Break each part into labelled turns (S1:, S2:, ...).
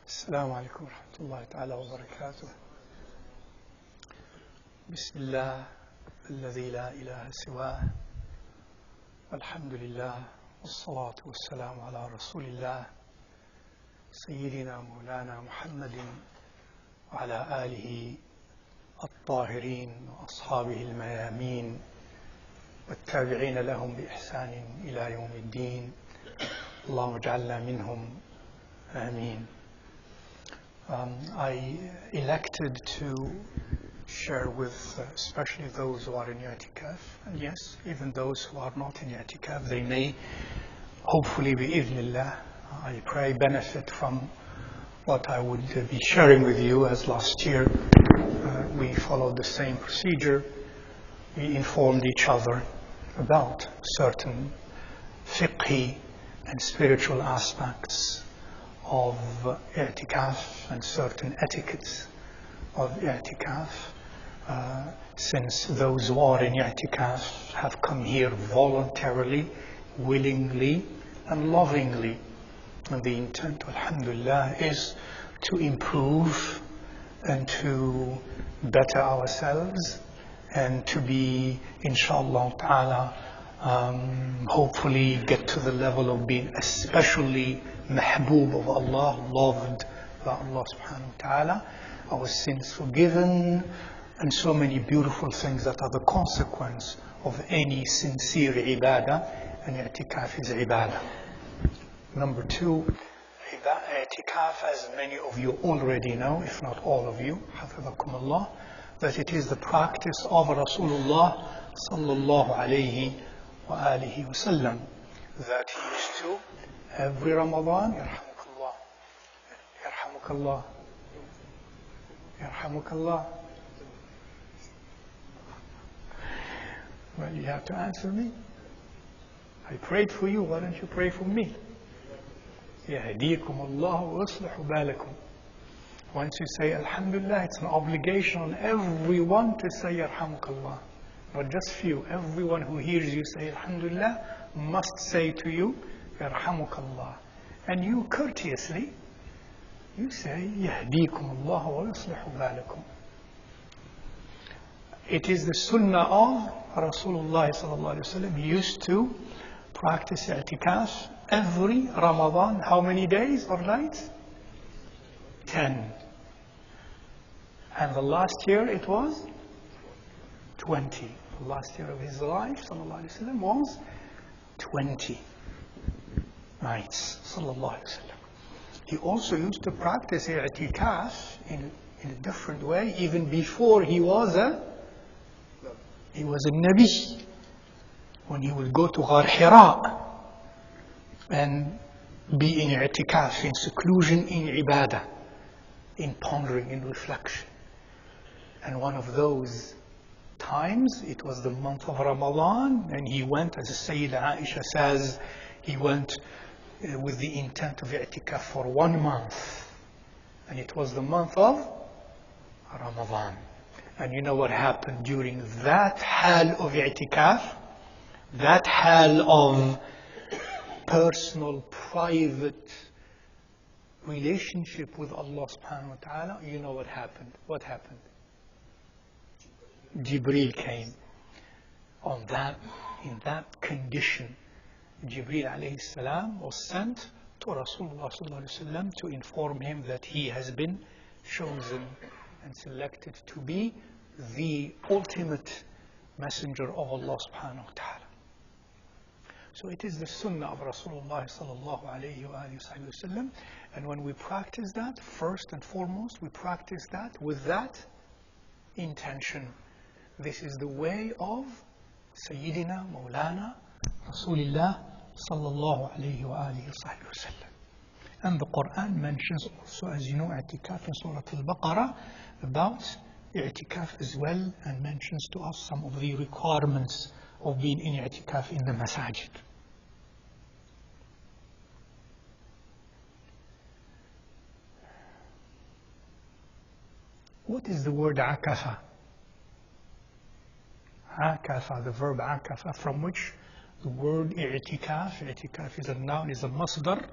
S1: السلام عليكم ورحمة الله تعالى وبركاته. بسم الله الذي لا إله سواه، والحمد لله والصلاة والسلام على رسول الله سيدنا مولانا محمد وعلى آله الطاهرين وأصحابه الميامين والتابعين لهم بإحسان إلى يوم الدين. اللهم اجعلنا منهم آمين. I elected to share with especially those who are in Itekaf, and yes, even those who are not in Itekaf, they may hopefully bi'idhnillah, I pray, benefit from what I would be sharing with you. As last year we followed the same procedure. We informed each other about certain fiqhi and spiritual aspects of Itekaf and certain etiquettes of Itekaf, since those who are in Itekaf have come here voluntarily, willingly and lovingly. And the intent, alhamdulillah, is to improve and to better ourselves and to be, inshallah ta'ala, hopefully get to the level of being especially mahboob of Allah, loved by Allah subhanahu wa ta'ala, our sins forgiven, and so many beautiful things that are the consequence of any sincere ibadah, and Itekaf is ibadah. Number two, Itekaf, as many of you already know, if not all of you, حفظكم الله, that it is the practice of Rasulullah sallallahu alayhi wa alihi wa sallam, that he used to every Ramadan, yarhamukallah, yarhamukallah, yarhamukallah. Well, you have to answer me. I prayed for you, why don't you pray for me? يهديكم الله ويصلح بالكم. Once you say Alhamdulillah, it's an obligation on everyone to say Yarhamukallah. Not just few. Everyone who hears you say Alhamdulillah must say to you Yarhamukallah. And you courteously, you say Yahdikum Allah wa yuslihu balakum. It is the sunnah of Rasulullah sallallahu alaihi wasallam. He used to practice Itekaf every Ramadan. How many days or nights? 10. And the last year it was 20. The last year of his life, sallallahu alaihi wasallam, was 20 nights, sallallahu alaihi wasallam. He also used to practice Itekaf in a different way, even before he was a Nabi. When he would go to Ghar Hira and be in Itekaf, in seclusion, in ibadah, in pondering, in reflection. And one of those times, it was the month of Ramadan, and he went, as Sayyidah Aisha says, he went with the intent of Itekaf for 1 month. And it was the month of Ramadan. And you know what happened during that hal of Itekaf? That hal of personal, private relationship with Allah subhanahu wa ta'ala, you know what happened. What happened? Jibreel came. In that condition, Jibreel alayhi salam was sent to Rasulullah sallallahu alayhi wa sallam to inform him that he has been chosen and selected to be the ultimate messenger of Allah subhanahu wa ta'ala. So it is the sunnah of Rasulullah sallallahu alayhi wa sallam. And when we practice that, first and foremost, we practice that with that intention. This is the way of Sayyidina Mawlana Rasulullah sallallahu alayhi wa sallam. And the Quran mentions also, as you know, Itekaf in Surah Al-Baqarah, about Itekaf as well, and mentions to us some of the requirements of being in Itekaf in the masajid. What is the word akafa? Akafa, the verb akafa, from which The word i'tikaf is a noun, is a masdar.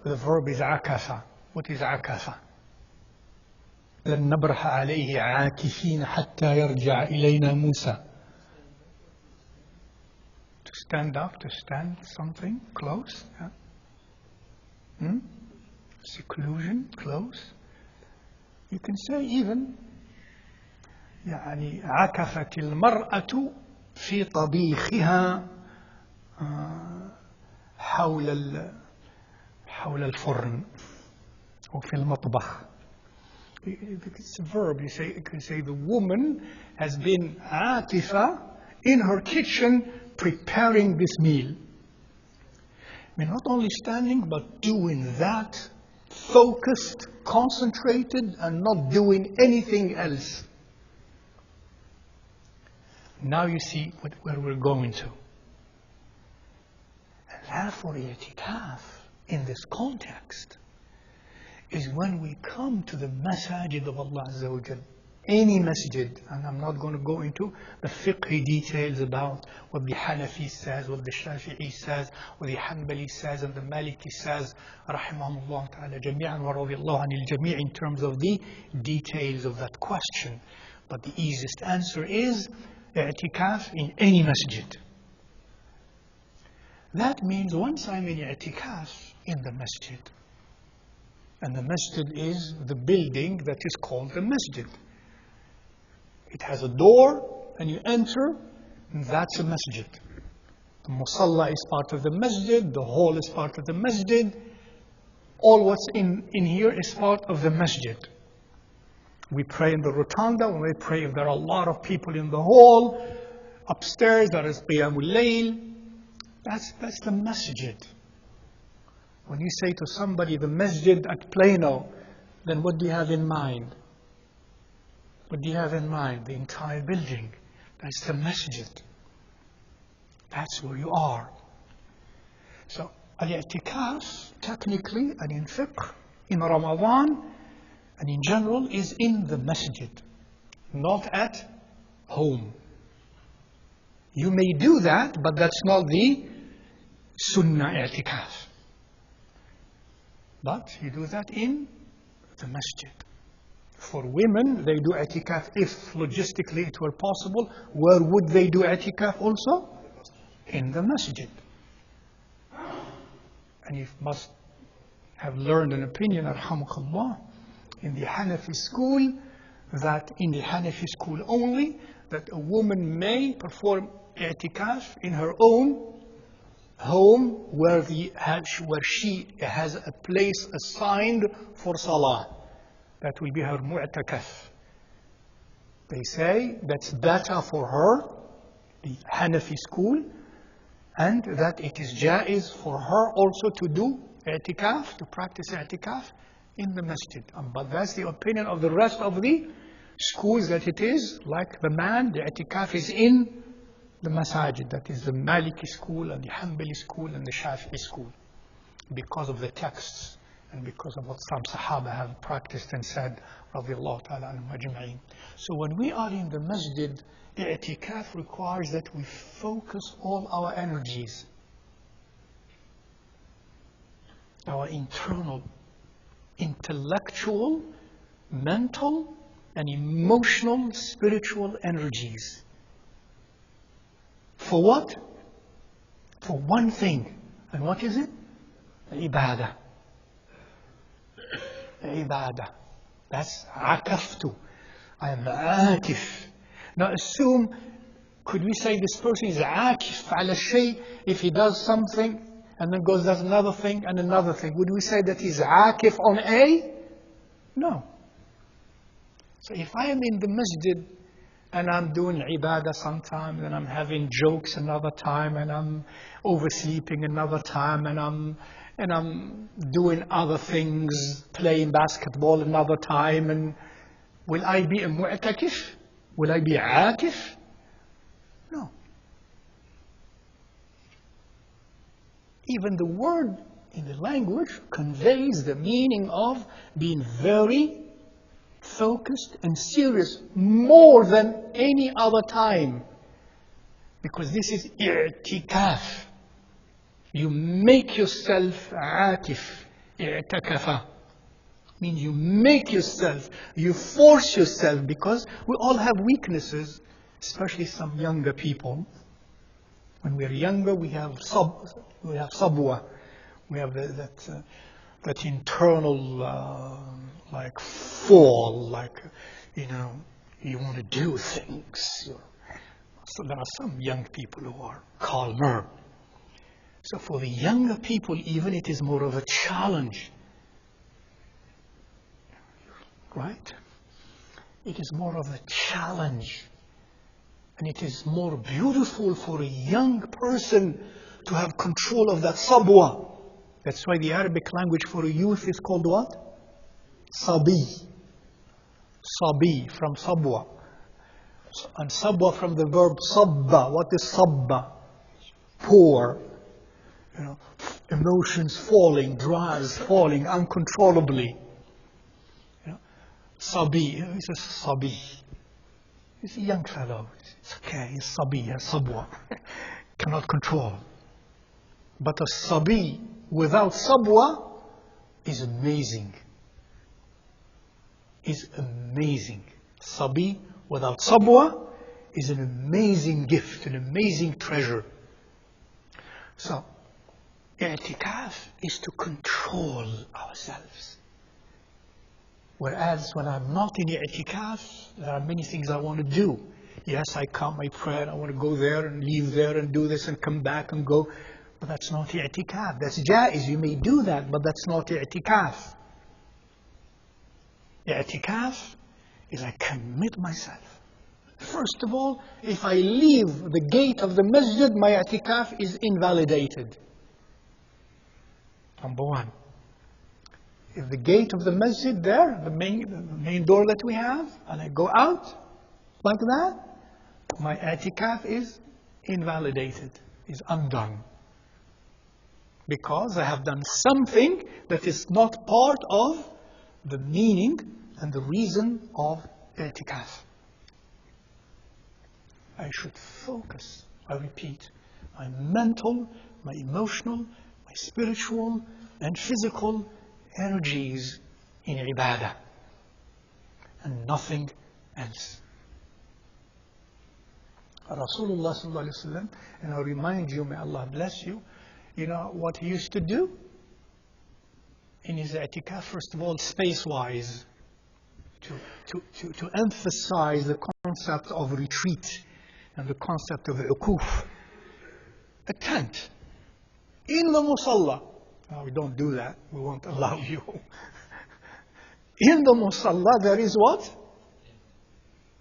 S1: The verb is عكف. What is عكف? لن نبرح عليه عاكفين حتى يرجع إلينا موسى. To stand up, to stand something close. Seclusion, close. You can say even يعني عكفت المرأة في طبيخها حول الفرن أو في المطبخ. It's a verb. You can say the woman has been عاكفة in her kitchen preparing this meal. I mean, not only standing, but doing that, focused, concentrated, and not doing anything else. Now you see where we're going to. And therefore, i'tikaf in this context is when we come to the masajid of Allah Azza wa Jal. Any masjid, and I'm not going to go into the fiqh details about what the Hanafi says, what the Shafi'i says, what the Hanbali says, and the Maliki says, rahimahumullah ta'ala jami'an wa radiyallahu anil jami' in terms of the details of that question. But the easiest answer is i'tikaf in any masjid. That means once I'm in i'tikaf in the masjid, and the masjid is the building that is called the masjid. It has a door, and you enter, and that's a masjid. The musalla is part of the masjid, the hall is part of the masjid. All what's in here is part of the masjid. We pray in the rotunda, when we pray if there are a lot of people in the hall. Upstairs there is qiyamul layl. That's the masjid. When you say to somebody the masjid at Plano, then what do you have in mind? What do you have in mind? The entire building. That's the masjid. That's where you are. So, al-i'tikaf, technically, and in fiqh, in Ramadan, and in general, is in the masjid, not at home. You may do that, but that's not the sunnah i'tikaf. But you do that in the masjid. For women, they do i'tikaf if logistically it were possible. Where would they do i'tikaf also? In the masjid. And you must have learned an opinion, arhamukallah, in the Hanafi school, that in the Hanafi school only, that a woman may perform i'tikaf in her own home where she has a place assigned for salah. That will be her mu'takaf. They say that's better for her, the Hanafi school, and that it is jaiz for her also to do i'tikaf, to practice i'tikaf in the masjid. But that's the opinion of the rest of the schools, that it is like the man, the i'tikaf is in the masajid. That is the Maliki school and the Hanbali school and the Shafi'i school, because of the texts and because of what some Sahaba have practiced and said, radiyallahu ta'ala anhum ajma'in. So when we are in the masjid, i'tikaf requires that we focus all our energies, our internal, intellectual, mental, and emotional, spiritual energies. For what? For one thing. And what is it? Ibadah. Ibadah. That's akaftu. I am akif. Now assume, could we say this person is akif ala shay if he does something and then goes does another thing and another thing? Would we say that he's akif on A? No. So if I am in the masjid and I'm doing ibadah sometimes, and I'm having jokes another time, and I'm oversleeping another time, and I'm doing other things, playing basketball another time, and will I be a mu'takif? Will I be akif? No. Even the word in the language conveys the meaning of being very focused and serious more than any other time. Because this is i'tikaf. You make yourself atif. I'takafa means you make yourself, you force yourself, because we all have weaknesses, especially some younger people. When we are younger, we have sabwa. We have that internal like fall, like, you know, you want to do things. So there are some young people who are calmer. So for the younger people, even it is more of a challenge. Right? It is more of a challenge. And it is more beautiful for a young person to have control of that sabwa. That's why the Arabic language for a youth is called what? Sabi. Sabi from sabwa. And sabwa from the verb sabba. What is sabba? Pour. You know, emotions falling, drives falling uncontrollably. You know, Sabi. He's a Sabi. He's a young fellow. It's okay. He's Sabi. He's sabwa. Cannot control. But a Sabi without sabwa is amazing. Is amazing. Sabi without sabwa is an amazing gift, an amazing treasure. So, i'tikaf is to control ourselves. Whereas when I'm not in i'tikaf, there are many things I want to do. Yes, I come, I pray, and I want to go there and leave there and do this and come back and go. But that's not i'tikaf. That's jaiz. You may do that, but that's not i'tikaf. I'tikaf is I commit myself. First of all, if I leave the gate of the masjid, my i'tikaf is invalidated. Number one. If the gate of the masjid there, the main door that we have, and I go out like that, my i'tikaf is invalidated, is undone. Because I have done something that is not part of the meaning and the reason of i'tikaf. I should focus, I repeat, my mental, my emotional, my spiritual and physical energies in ibadah and nothing else. Rasulullah sallallahu alaihi wasallam, and I remind you, may Allah bless you, you know what he used to do in his i'tikaf? First of all, space-wise, to emphasize the concept of retreat and the concept of ukuf. A tent in the musalla. No, we don't do that. We won't allow you. In the musalla there is what?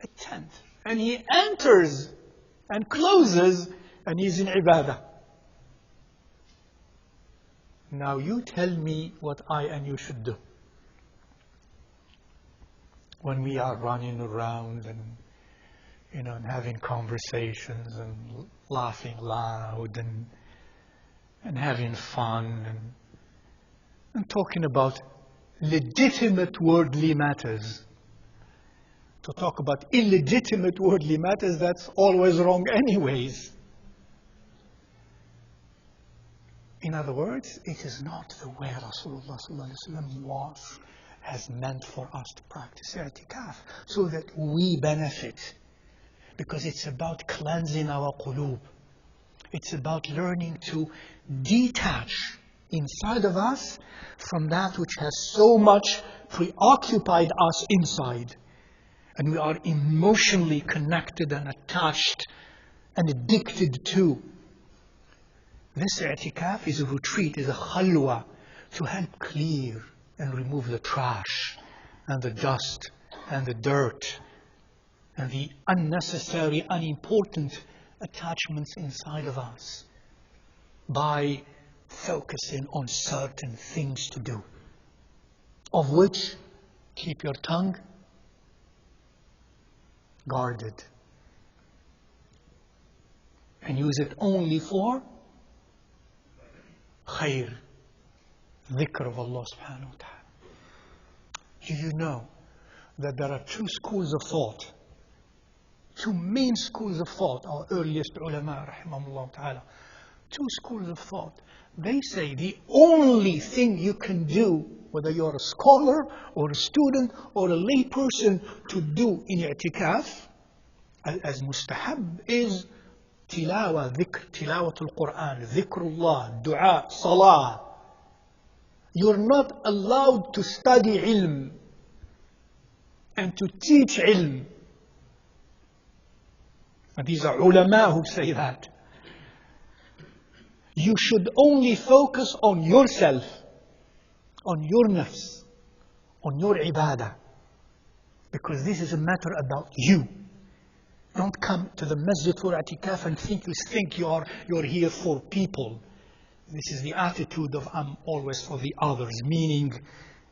S1: A tent. And he enters and closes and he's in ibadah. Now you tell me what I and you should do. When we are running around and, you know, and having conversations and laughing loud and having fun and talking about legitimate worldly matters. To talk about illegitimate worldly matters, that's always wrong anyways. In other words, it is not the way Rasulullah has meant for us to practice i'tikaf, so that we benefit. Because it's about cleansing our qulub. It's about learning to detach inside of us from that which has so much preoccupied us inside. And we are emotionally connected and attached and addicted to. This i'tikaf is a retreat, is a khalwa, to help clear and remove the trash and the dust and the dirt and the unnecessary, unimportant attachments inside of us, by focusing on certain things to do, of which keep your tongue guarded and use it only for khair, dhikr of Allah subhanahu wa ta'ala. Do you know that there are two schools of thought Two main schools of thought, our earliest ulama, rahimahullah ta'ala. Two schools of thought. They say the only thing you can do, whether you're a scholar or a student or a lay person, to do in i'tikaf as mustahab is tilawa, dhikr, tilawatul Quran, dhikrullah, dua, salah. You're not allowed to study ilm and to teach ilm. And these are ulama who say that. You should only focus on yourself, on your nafs, on your ibadah. Because this is a matter about you. Don't come to the masjid for i'tikaf and think you're here for people. This is the attitude of I'm always for the others, meaning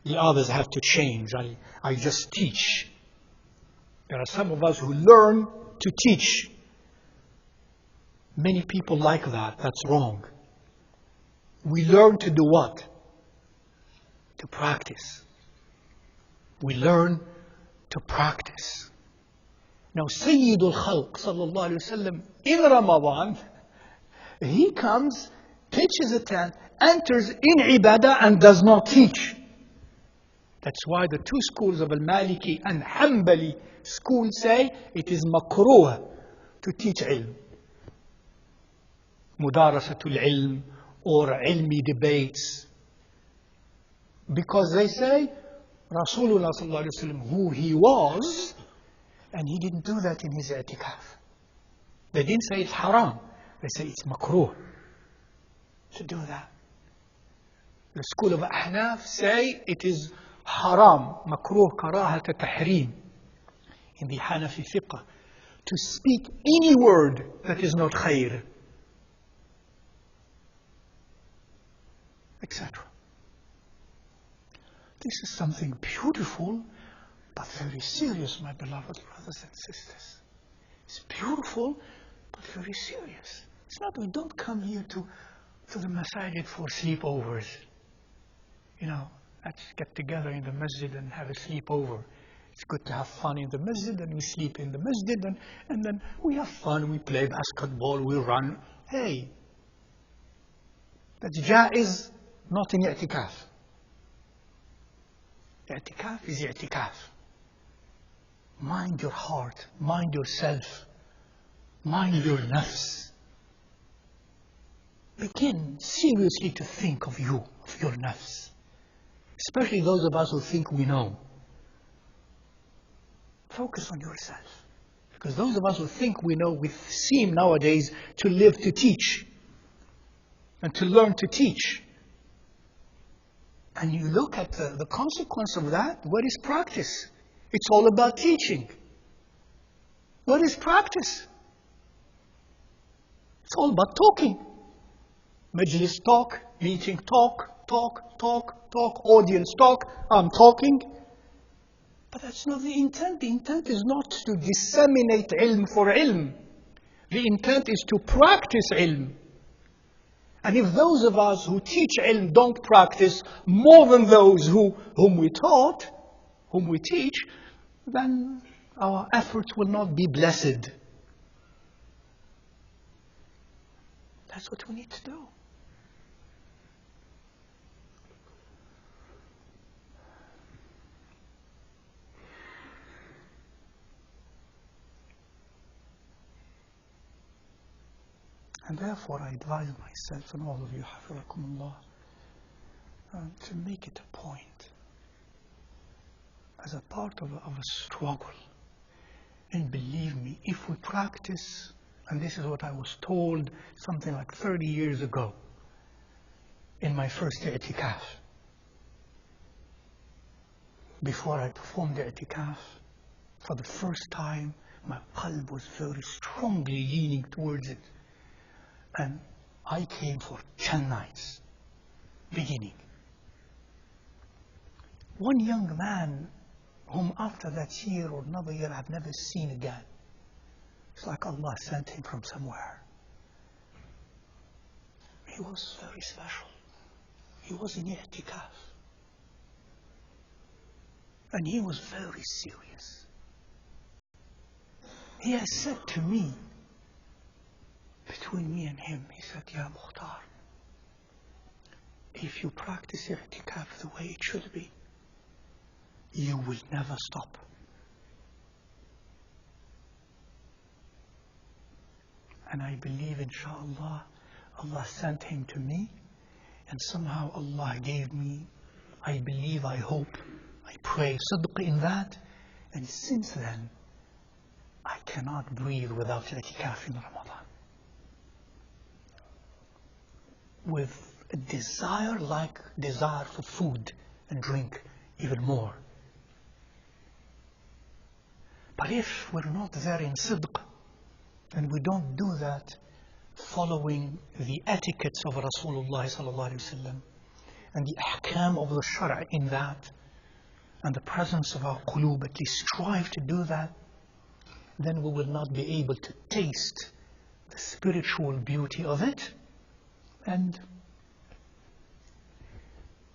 S1: the others have to change. I just teach. There are some of us who learn to teach. Many people like that. That's wrong. We learn to do what? To practice. We learn to practice. Now, Sayyidul Khalq, sallallahu alayhi wa sallam, in Ramadan, he comes, pitches a tent, enters in ibadah and does not teach. That's why the two schools of Al-Maliki and Hanbali school say it is makruh to teach ilm. Mudarasatul ilm or ilmi debates. Because they say Rasulullah sallallahu alayhi wa sallam, who he was, and he didn't do that in his i'tikaf. They didn't say it's haram. They say it's makruh to do that. The school of Ahnaf say it is haram, makruh karahat tahrim, in the Hanafi fiqh, to speak any word that is not khair, etc. This is something beautiful, but very serious, my beloved brothers and sisters. It's beautiful, but very serious. It's not, we don't come here to the masajid for sleepovers. You know, let's get together in the masjid and have a sleepover. It's good to have fun in the masjid, and we sleep in the masjid, and then we have fun, we play basketball, we run. Hey, that's jaiz, not in i'tikaf. I'tikaf is i'tikaf. Mind your heart, mind yourself, mind your nafs. Begin seriously to think of you, of your nafs. Especially those of us who think we know. Focus on yourself. Because those of us who think we know, we seem nowadays to live to teach and to learn to teach. And you look at the consequence of that. What is practice? It's all about teaching. What is practice? It's all about talking. Majlis talk, meeting talk, audience talk. I'm talking. But that's not the intent. The intent is not to disseminate ilm for ilm. The intent is to practice ilm. And if those of us who teach ilm don't practice more than those whom we taught, whom we teach, then our efforts will not be blessed. That's what we need to do. And therefore I advise myself and all of you, Hafirakumullah, to make it a point as a part of a struggle. And believe me, if we practice, and this is what I was told something like 30 years ago in my first i'tikaf. Before I performed the i'tikaf, for the first time, my qalb was very strongly leaning towards it. And I came for 10 nights, beginning. One young man, whom after that year or another year I've never seen again. It's like Allah sent him from somewhere. He was very special. He was in i'tikaf. And he was very serious. He has said to me, between me and him, he said, Ya Mukhtar, if you practice Itekaf the way it should be, you will never stop. And I believe, inshallah, Allah sent him to me, and somehow Allah gave me, I believe, I hope, I pray, sidq in that. And since then, I cannot breathe without Itekaf in Ramadan. With a desire like desire for food and drink even more. But if we're not there in sidq, and we don't do that following the etiquettes of Rasulullah sallallahu alaihi wasallam and the ahkam of the shara in that, and the presence of our qulub, at least strive to do that, then we will not be able to taste the spiritual beauty of it, and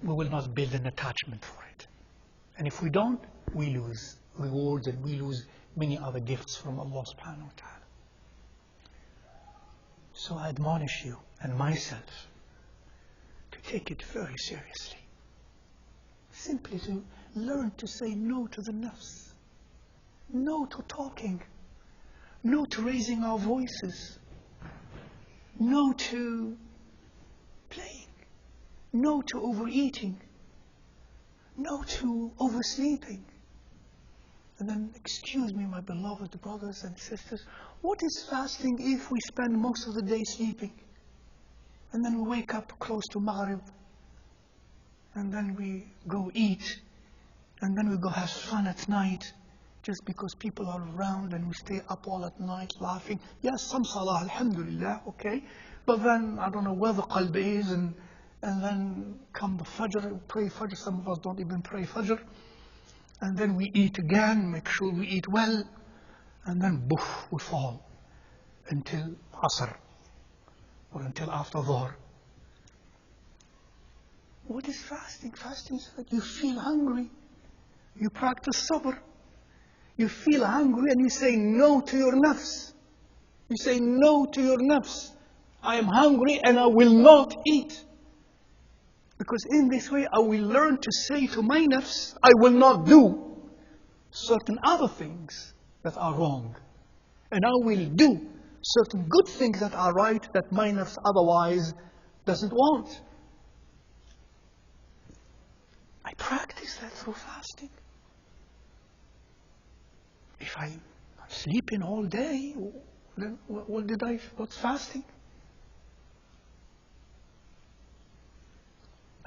S1: we will not build an attachment for it. And if we don't, we lose rewards and we lose many other gifts from Allah subhanahu wa ta'ala. So I admonish you and myself to take it very seriously. Simply to learn to say no to the nafs, no to talking, no to raising our voices, no to playing, no to overeating, no to oversleeping. And then, excuse me, my beloved brothers and sisters, what is fasting if we spend most of the day sleeping? And then we wake up close to Maghrib, and then we go eat, and then we go have fun at night, just because people are around, and we stay up all at night laughing. Yes, some salah, alhamdulillah, okay. But then, I don't know where the qalb is, and then come the Fajr, pray Fajr. Some of us don't even pray Fajr. And then we eat again, make sure we eat well, and then boof, we fall until Asr or until after Dhuhr. What is fasting? Fasting is that you feel hungry, you practice sabr, you feel hungry and you say no to your nafs. You say no to your nafs. I am hungry and I will not eat. Because in this way I will learn to say to my nafs, I will not do certain other things that are wrong. And I will do certain good things that are right, that my nafs otherwise doesn't want. I practice that through fasting. If I'm sleeping all day, then what's fasting?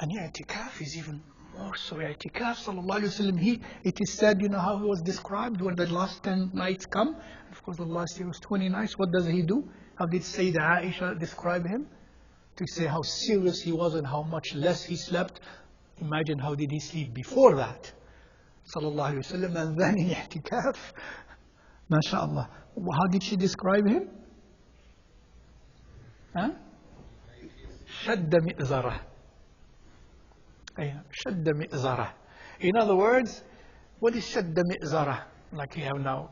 S1: And Itekaf is even more so. Itekaf, sallallahu alayhi wa sallam, it is said, you know how he was described when the last 10 nights come. Of course, the last year was 20 nights. What does he do? How did Sayyidah Aisha describe him? To say how serious he was and how much less he slept. Imagine how did he sleep before that. Sallallahu alayhi wa sallam. And then in Itekaf, mashallah. How did she describe him? Shadda mi'zarah. Shadda mi'zarah. In other words, what is shadda mi'zarah? Like you have now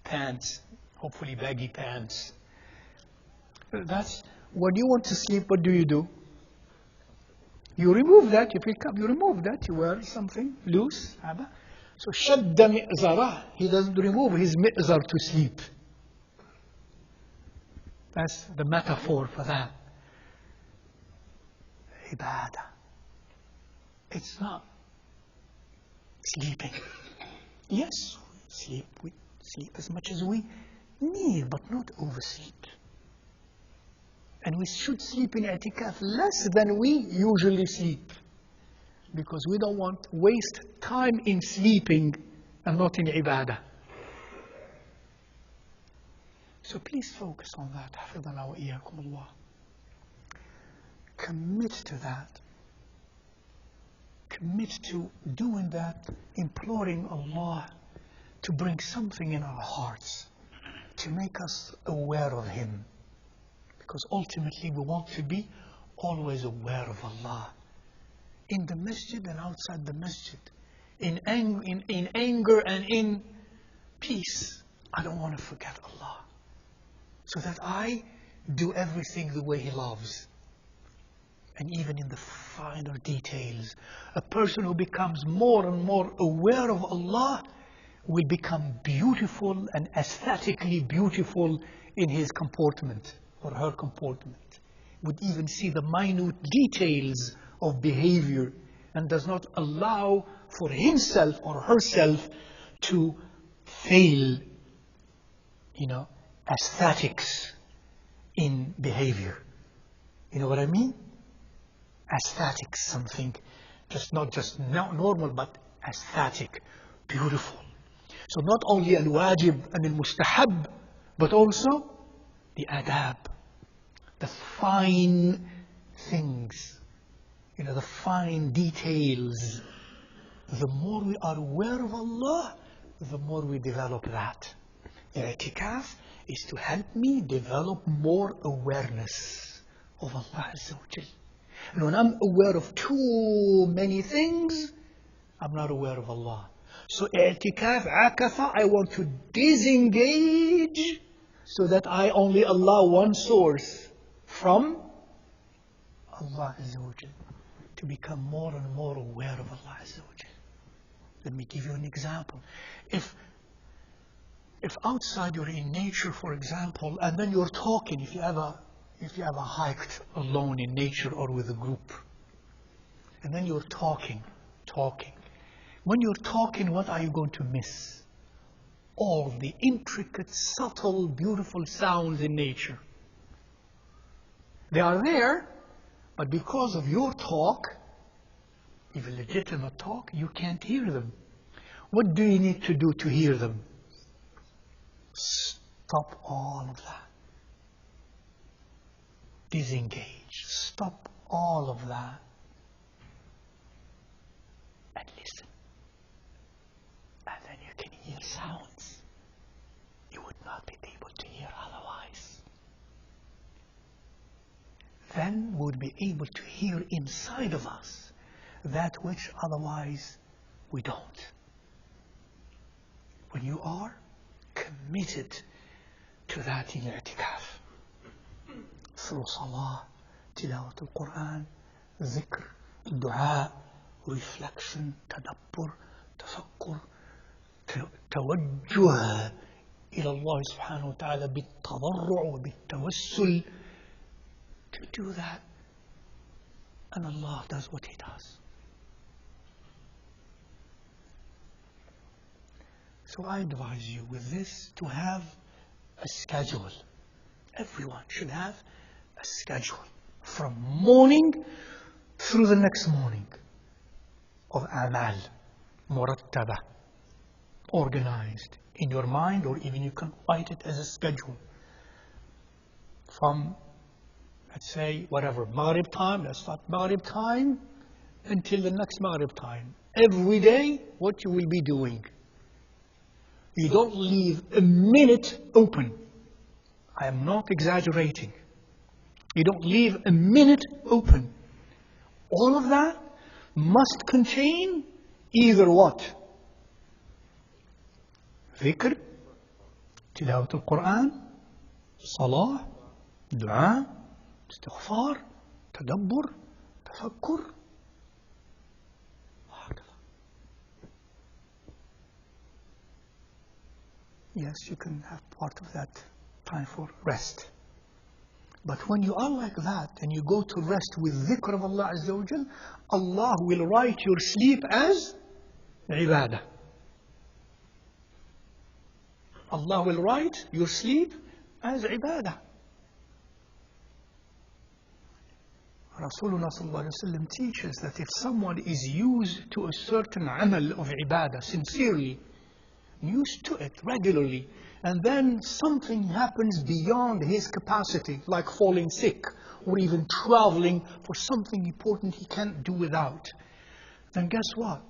S1: pants, hopefully baggy pants. That's when you want to sleep, what do? You remove that, you remove that, you wear something loose. So shadda mi'zarah, he doesn't remove his mi'zar to sleep. That's the metaphor for that. Ibadah. It's not sleeping. Yes, we sleep as much as we need, but not oversleep. And we should sleep in Itekaf less than we usually sleep, because we don't want to waste time in sleeping and not in ibadah. So please focus on that. Hafidhana wa iyyakum Allah. Commit to that. Commit to doing that, imploring Allah to bring something in our hearts, to make us aware of Him. Because ultimately we want to be always aware of Allah. In the masjid and outside the masjid. In anger and in peace. I don't want to forget Allah. So that I do everything the way He loves. And even in the finer details, a person who becomes more and more aware of Allah will become beautiful and aesthetically beautiful in his comportment or her comportment. Would even see the minute details of behavior and does not allow for himself or herself to fail, aesthetics in behavior. You know what I mean? Aesthetics, something not just normal, but aesthetic, beautiful. So not only al-wajib and al-mustahab, but also the adab, the fine things, the fine details. The more we are aware of Allah, the more we develop that. Itekaf is to help me develop more awareness of Allah Azza wa Jal. And when I'm aware of too many things, I'm not aware of Allah. So Itekaf, akafa, I want to disengage so that I only allow one source from Allah Azza wa Jal, to become more and more aware of Allah Azza wa Jal. Let me give you an example. If outside you're in nature, for example, and then you're talking, if you ever hiked alone in nature or with a group, and then you're talking. When you're talking, what are you going to miss? All the intricate, subtle, beautiful sounds in nature. They are there, but because of your talk, even legitimate talk, you can't hear them. What do you need to do to hear them? Stop all of that. Disengage. Stop all of that. And listen. And then you can hear sounds you would not be able to hear otherwise. Then we'll be able to hear inside of us that which otherwise we don't. When you are committed to that in Itekaf, through salah, tilawat al-Quran, dhikr, dua, reflection, tadabbur, tafakkur, توجه إلى الله سبحانه وتعالى بالتضرع وبالتوسل, to do that, and Allah does what He does. So I advise you with this to have a schedule. Everyone should have a schedule from morning through the next morning of amal, murattaba, organized in your mind, or even you can write it as a schedule. From, let's say, whatever, Maghrib time, let's start Maghrib time until the next Maghrib time. Every day, what you will be doing. You don't leave a minute open. I am not exaggerating. You don't leave a minute open. All of that must contain either what? Dhikr, tilawat al-Quran, salah, dua, istighfar, tadabbur, tafakkur. Yes, you can have part of that time for rest. But when you are like that and you go to rest with dhikr of Allah Azza wa Jal, Allah will write your sleep as ibadah. Allah will write your sleep as ibadah. Rasulullah sallallahu alaihi wasallam teaches that if someone is used to a certain amal of ibadah sincerely, used to it regularly, and then something happens beyond his capacity, like falling sick or even traveling for something important he can't do without, then guess what?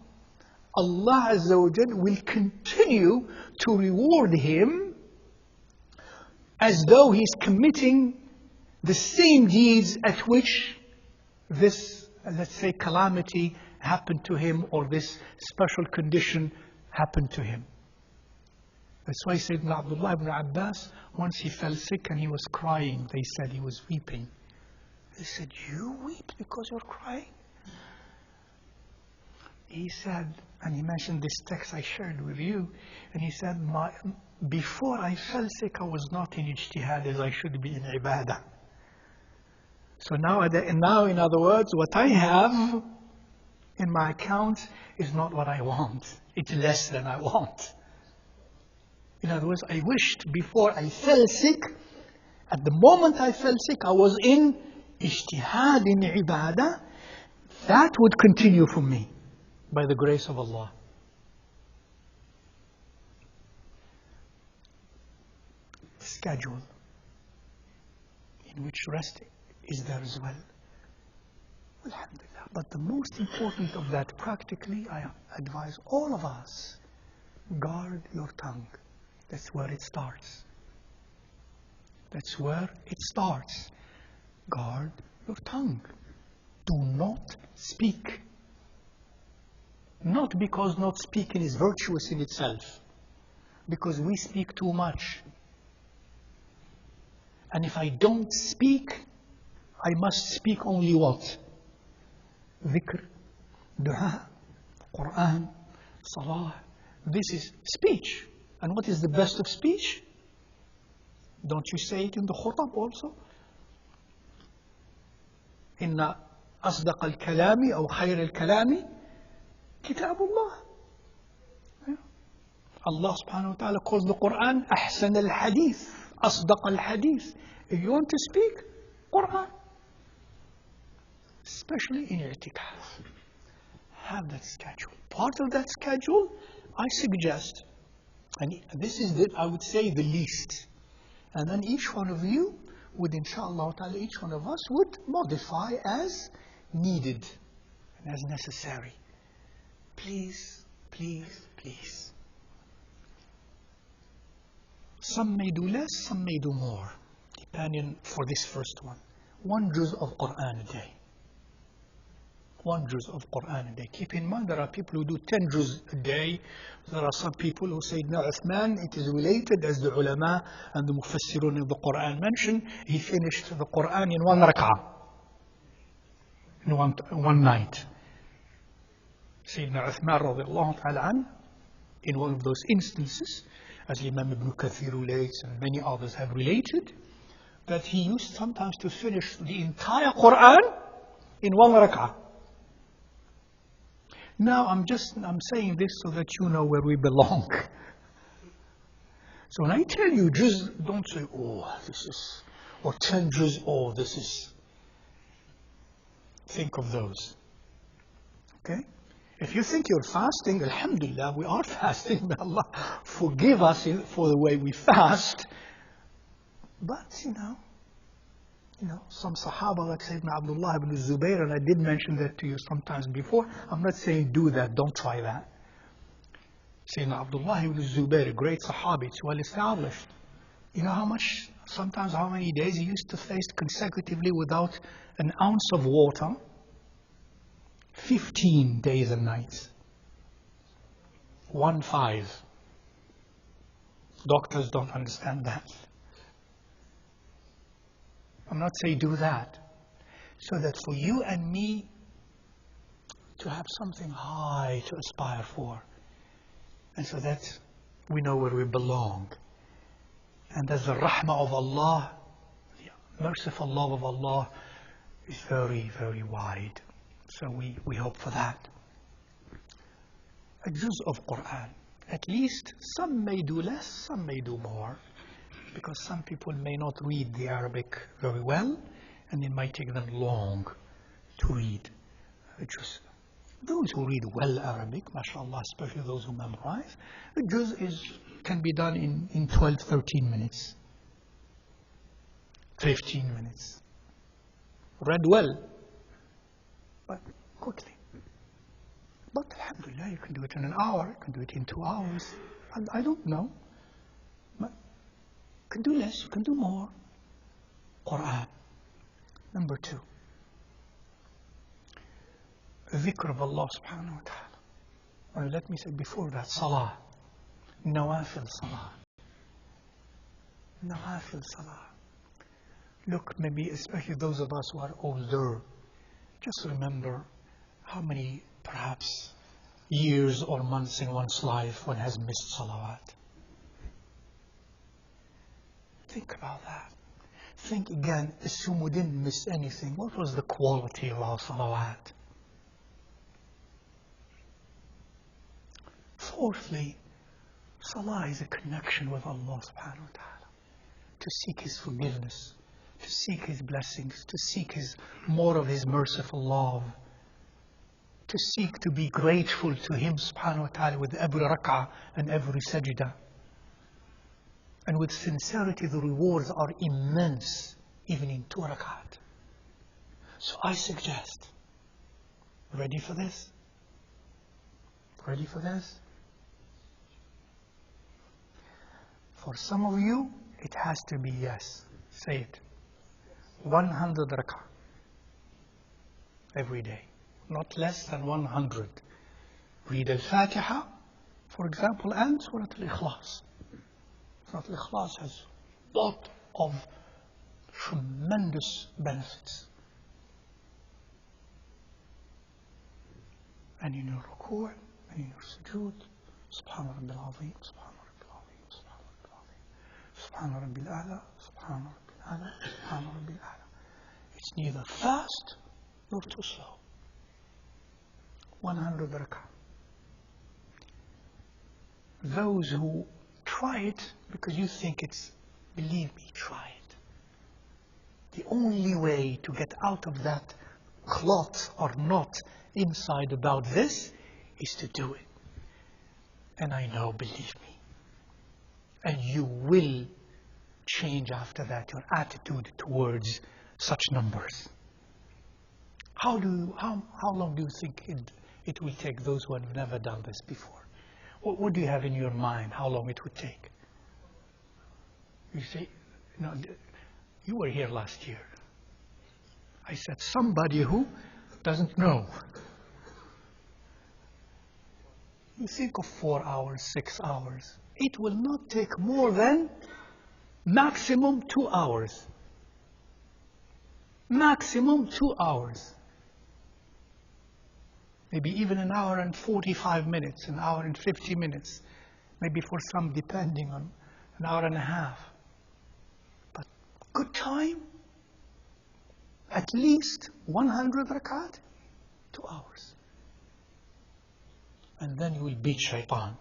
S1: Allah Azza wa Jal will continue to reward him as though he's committing the same deeds at which this, let's say, calamity happened to him, or this special condition happened to him. That's why Sayyidina Abdullah ibn Abbas, once he fell sick and he was crying. They said he was weeping. They said, you weep because you're crying? He said, and he mentioned this text I shared with you, and he said, before I fell sick, I was not in ijtihad as I should be in ibadah. So now, in other words, what I have in my account is not what I want. It's less than I want. In other words, I wished before I fell sick, at the moment I fell sick, I was in ijtihad, in ibadah. That would continue for me by the grace of Allah. Schedule in which resting is there as well. Alhamdulillah. But the most important of that, practically, I advise all of us, guard your tongue. That's where it starts. That's where it starts. Guard your tongue. Do not speak. Not because not speaking is virtuous in itself, because we speak too much. And if I don't speak, I must speak only what? Dhikr, dua, Quran, salah. This is speech. And what is the best of speech? Don't you say it in the khutab also? إن أصدق الكلام أو خير الكلام كتاب الله. Allah subhanahu wa ta'ala calls the Quran أحسن الحديث, أصدق الحديث. If you want to speak, Quran. Especially in Itekaf. Have that schedule. Part of that schedule, I suggest, and this is, I would say, the least. And then each one of you would, inshallah ta'ala, each one of us would modify as needed and as necessary. Please, please, please. Some may do less, some may do more, depending for this first one. 1 juz of Quran a day. 1 juz of Quran a day. Keep in mind, there are people who do 10 juz a day. There are some people who say, no, Uthman, it is related, as the ulama and the mufassirun of the Quran mentioned, he finished the Quran in 1 rak'ah, in one night. Sayyidina Uthman radiallahu ta'ala an, in one of those instances, as Imam Ibn Kathir relates and many others have related, that he used sometimes to finish the entire Quran in 1 rak'ah. Now I'm saying this so that you know where we belong. So when I tell you juz, don't say, oh, this is, or 10 juz, oh, this is. Think of those. Okay? If you think you're fasting, alhamdulillah, we are fasting. May Allah forgive us for the way we fast. But, you know, some Sahaba like Sayyidina Abdullah ibn Zubayr, and I did mention that to you sometimes before. I'm not saying do that, don't try that. Sayyidina Abdullah ibn Zubayr, a great Sahabi, it's well established. You know how many days he used to fast consecutively without an ounce of water? 15 days and nights. 15. Doctors don't understand that. I'm not saying do that. So that for you and me to have something high to aspire for. And so that we know where we belong. And as the rahmah of Allah, the merciful love of Allah is very, very wide. So we hope for that. A juz of Quran. At least some may do less, some may do more. Because some people may not read the Arabic very well, and it might take them long to read. Just those who read well Arabic, mashallah, especially those who memorize, the juz can be done in 12, 13 minutes. 15 minutes. Read well, but quickly. But alhamdulillah, you can do it in an hour, you can do it in 2 hours. I don't know. You can do less, you can do more. Quran. Number 2. Dhikr of Allah subhanahu wa ta'ala. Or let me say before that, salah. Nawafil salah. Nawafil salah. Look, maybe especially those of us who are older, just remember how many, perhaps, years or months in one's life one has missed salawat. Think about that. Think again, assume we didn't miss anything. What was the quality of our salawat? Fourthly, salah is a connection with Allah subhanahu wa ta'ala. To seek His forgiveness, to seek His blessings, to seek more of His merciful love, to seek to be grateful to Him subhanahu wa ta'ala with every rak'ah and every sajdah. And with sincerity, the rewards are immense, even in 2 rakat. So I suggest, ready for this? Ready for this? For some of you, it has to be yes. Say it. 100 rak'ah every day. Not less than 100. Read Al-Fatiha, for example, and Surah Al-Ikhlas. Surah Al-Ikhlas has a lot of tremendous benefits. And in your ruku' and in your sujood, Subhana Rabbil Azim, Subhana Rabbil Azim, Subhana Rabbil Azim, Subhana Rabbil A'la, Subhana Rabbil A'la, Subhana Rabbil A'la. It's neither fast nor too slow. 100 rak'ah. Those who try it because you think it's, believe me, try it. The only way to get out of that clot or knot inside about this is to do it. And I know, believe me. And you will change after that your attitude towards such numbers. How long do you think it will take those who have never done this before? What do you have in your mind how long it would take? You say, no, you were here last year. I said somebody who doesn't know. You think of 4 hours, 6 hours. It will not take more than maximum 2 hours. Maximum 2 hours. Maybe even an hour and 45 minutes, an hour and 50 minutes. Maybe for some, depending on an hour and a half. But good time, at least 100 rakat, 2 hours. And then you will beat shaitan.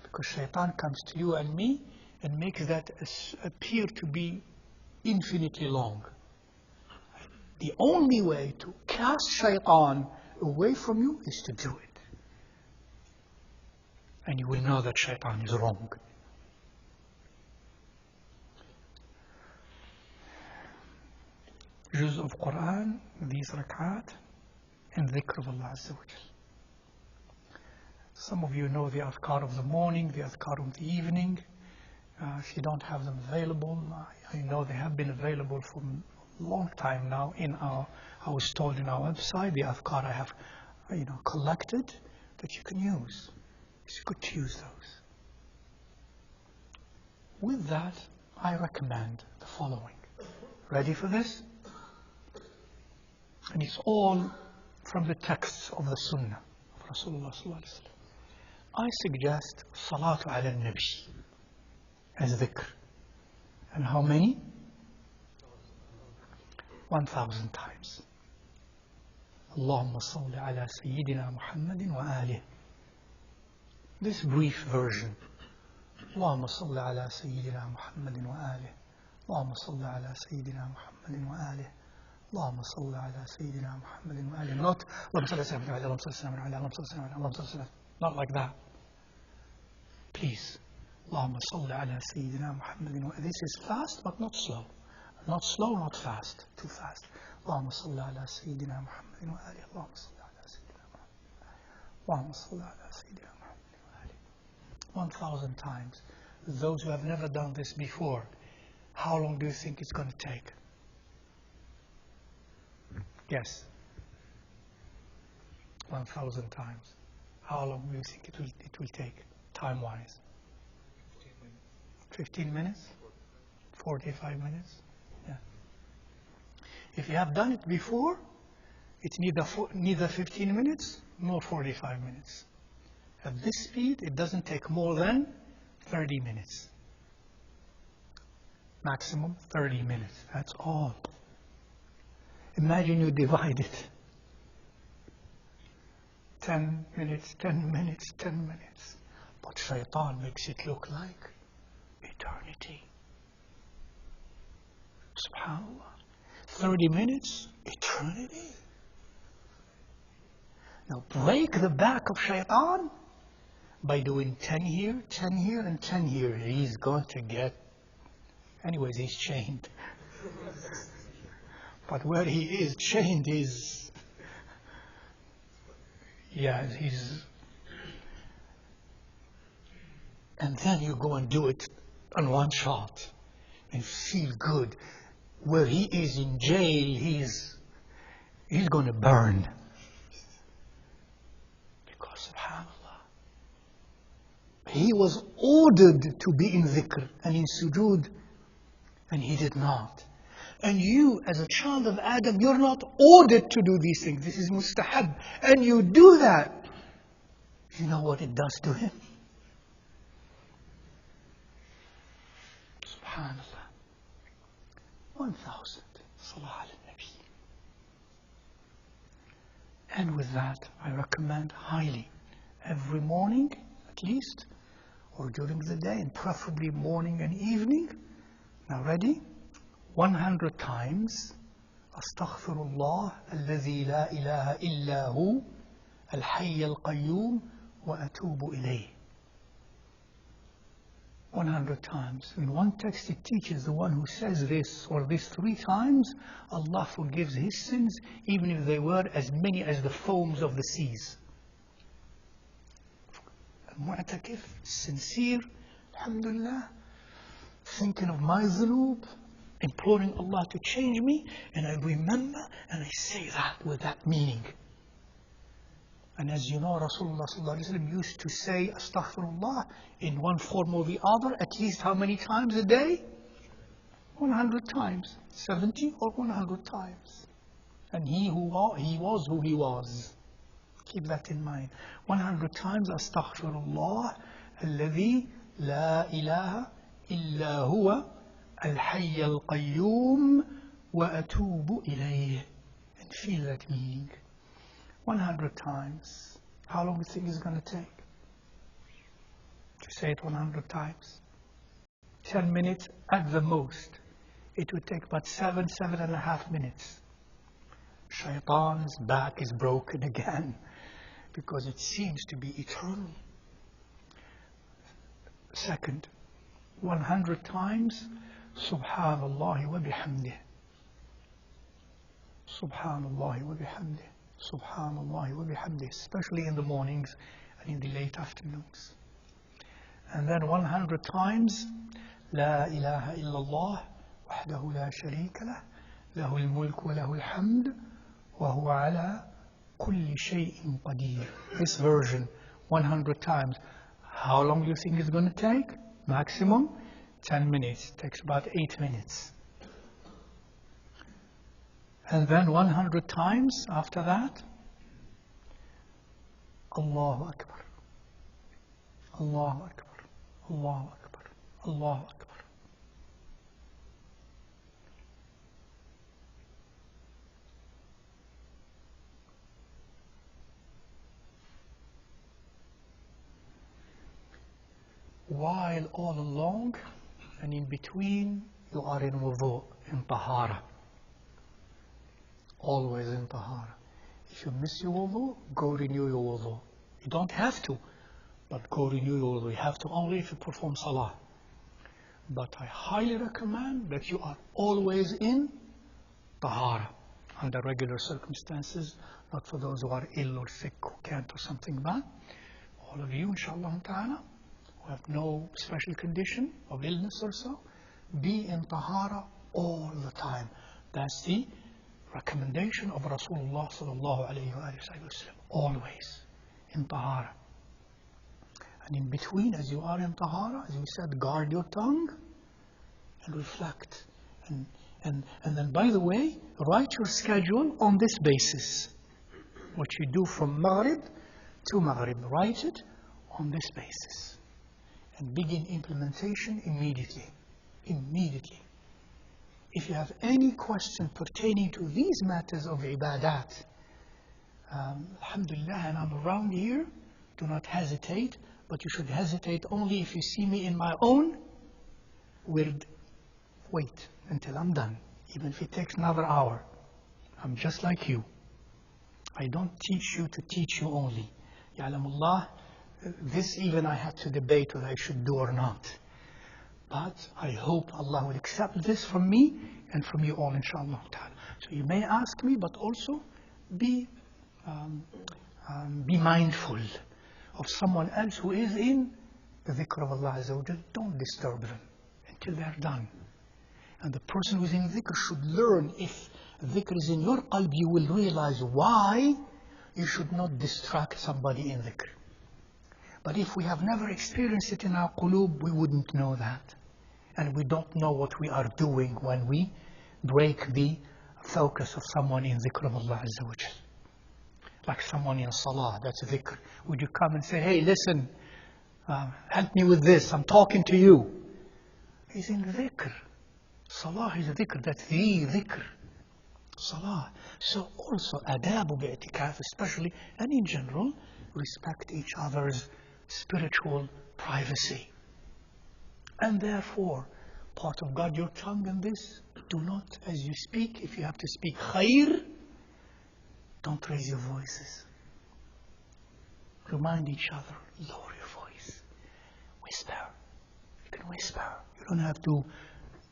S1: Because shaitan comes to you and me and makes that appear to be infinitely long. The only way to cast shaitan away from you is to do it. And you will know that shaitan is wrong. Juz of Quran, these rak'at, and dhikr of Allah Azza wa Jal. Some of you know the adhkar of the morning, the adhkar of the evening. If you don't have them available, I know they have been available for a long time now I was told in our website, the adhkar I have collected that you can use. It's good to use those. With that, I recommend the following. Ready for this? And it's all from the texts of the Sunnah of Rasulullah sallallahu alaihi wasallam. I suggest Salatu ala Nabi as dhikr. And how many? 1,000 times. Allahumma salli ala Sayyidina Muhammadin wa alih. This brief version. Allahumma salli ala Sayyidina Muhammadin wa alih. Allahumma salli ala Sayyidina Muhammadin wa alih. Allahumma salli ala Sayyidina Muhammadin wa alih. Not Allahumma salli ala Allahumma salli ala Allahumma salli ala Allahumma salli ala. Not like that. Please. Allahumma salli ala Sayyidina Muhammadin wa alih. This is fast but not slow. Not slow, not fast. Too fast. Allahumma salli ala Sayyidina Muhammadin wa alih. Allahumma salli ala Sayyidina Muhammadin. Allahumma salli ala Sayyidina Muhammadin wa alih. 1,000 times. Those who have never done this before, how long do you think it's going to take? Yes. 1,000 times. How long do you think it will take, time-wise? 15 minutes? 45 minutes? Yeah. If you have done it before, it's neither 15 minutes nor 45 minutes. At this speed, it doesn't take more than 30 minutes. Maximum 30 minutes. That's all. Imagine you divide it. 10 minutes, 10 minutes, 10 minutes. But shaitan makes it look like eternity. SubhanAllah. 30 minutes, eternity. Now break the back of shaitan by doing 10 here, and 10 here. He's going to get... Anyways, he's chained. But where he is chained is... Yeah, he's... And then you go and do it on one shot and feel good. Where he is in jail, he's going to burn. Because subhanAllah, he was ordered to be in dhikr and in sujood, and he did not. And you, as a child of Adam, you're not ordered to do these things. This is mustahab. And you do that. You know what it does to him? SubhanAllah. 1,000. Salah al-Nabi. And with that, I recommend highly, every morning at least, or during the day, and preferably morning and evening. Now ready? 100 times. Astaghfirullah alladhi la ilaha illa hu al-hayy al-qayyum wa atubu ilayh. 100 times. In one text it teaches the one who says this or this 3 times, Allah forgives his sins even if they were as many as the foams of the seas. Mu'takif, sincere, alhamdulillah, thinking of my dhunub, imploring Allah to change me, and I remember and I say that with that meaning. And as you know, Rasulullah used to say astaghfirullah in one form or the other, at least how many times a day? 100 times, 70 or 100 times. And he was who he was. Keep that in mind. 100 times astaghfirullah alladhi la ilaha illa huwa al-hayy al-qayyum wa atubu ilayh. And feel that meaning. 100 times. How long do you think it's going to take? To say it 100 times. 10 minutes at the most. It would take about 7.5 minutes. Shaitan's back is broken again because it seems to be eternal. Second, 100 times Subhanallah wa bihamdih. Subhanallah wa bihamdih. Subhanallah wa bihamdih, especially in the mornings and in the late afternoons. And then 100 times La ilaha illallah wahdahu la sharika lah lahul mulk wa lahul hamd wa huwa ala kulli shay'in qadir. This version 100 times. How long do you think it's going to take? Maximum 10 minutes. Takes about 8 minutes. And then 100 times after that, Allahu Akbar, Allahu Akbar, Allahu Akbar, Allahu Akbar. While all along and in between, you are in wudu, in tahara. Always in tahara. If you miss your wudu, go renew your wudu. You don't have to, but go renew your wudu. You have to only if you perform salah. But I highly recommend that you are always in tahara under regular circumstances, not for those who are ill or sick who can't or something bad. All of you, inshallah ta'ala, who have no special condition of illness or so, be in tahara all the time. That's the recommendation of Rasulullah sallallahu alayhi wa sallam. Always in tahara. And in between, as you are in tahara, as we said, guard your tongue and reflect. And then, by the way, write your schedule on this basis. What you do from Maghrib to Maghrib, write it on this basis. And begin implementation immediately. Immediately. If you have any question pertaining to these matters of ibadat, alhamdulillah, and I'm around here, do not hesitate, but you should hesitate only if you see me in my own wird. Wait until I'm done, even if it takes another hour. I'm just like you. I don't teach you to teach you only. Ya'lamullah, this even I had to debate whether I should do or not. But I hope Allah will accept this from me and from you all, inshallah ta'ala. So you may ask me, but also be mindful of someone else who is in the dhikr of Allah Azza wa Jal. Don't disturb them until they're done. And the person who is in dhikr should learn, if dhikr is in your qalb, you will realize why you should not distract somebody in dhikr. But if we have never experienced it in our qulub, we wouldn't know that. And we don't know what we are doing when we break the focus of someone in dhikr of Allah Azza wa Jal. Like someone in salah, that's dhikr. Would you come and say, hey, listen, help me with this, I'm talking to you. He's in dhikr. Salah is a dhikr, that's the dhikr. Salah. So also adabu bi'tikaf especially, and in general, respect each other's spiritual privacy. And therefore, part of guard your tongue in this, do not, as you speak, if you have to speak khair, don't raise your voices. Remind each other, lower your voice. Whisper. You can whisper. You don't have to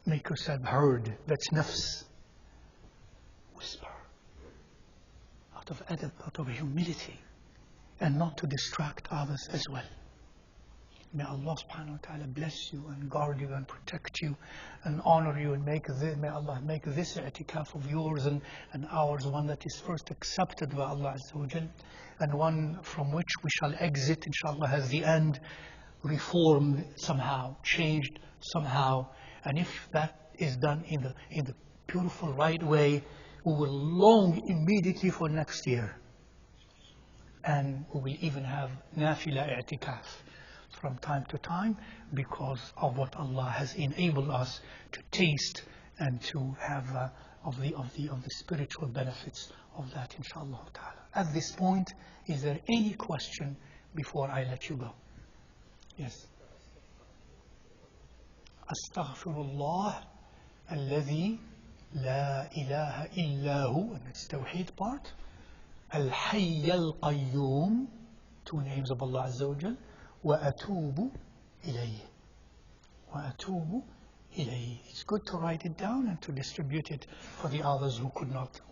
S1: make yourself heard. That's nafs. Whisper. Out of adab, out of humility. And not to distract others as well. May Allah subhanahu wa ta'ala bless you and guard you and protect you and honor you and may Allah make this itikaf of yours and ours one that is first accepted by Allah Azza wa Jal, and one from which we shall exit inshallah as the end, reformed somehow, changed somehow. And if that is done in the beautiful right way, we will long immediately for next year. And we will even have nafila i'tikaf from time to time because of what Allah has enabled us to taste and to have of the spiritual benefits of that, inshallah ta'ala. At this point, is there any question before I let you go? Yes. Astaghfirullah alladhi la ilaha illahu, and it's Tawheed part. Al-Hayy al-Qayyum, two names of Allah Azza wa Jal. وَأَتُوبُ إِلَيْهِ وَأَتُوبُ إِلَيْهِ. It's good to write it down and to distribute it for the others who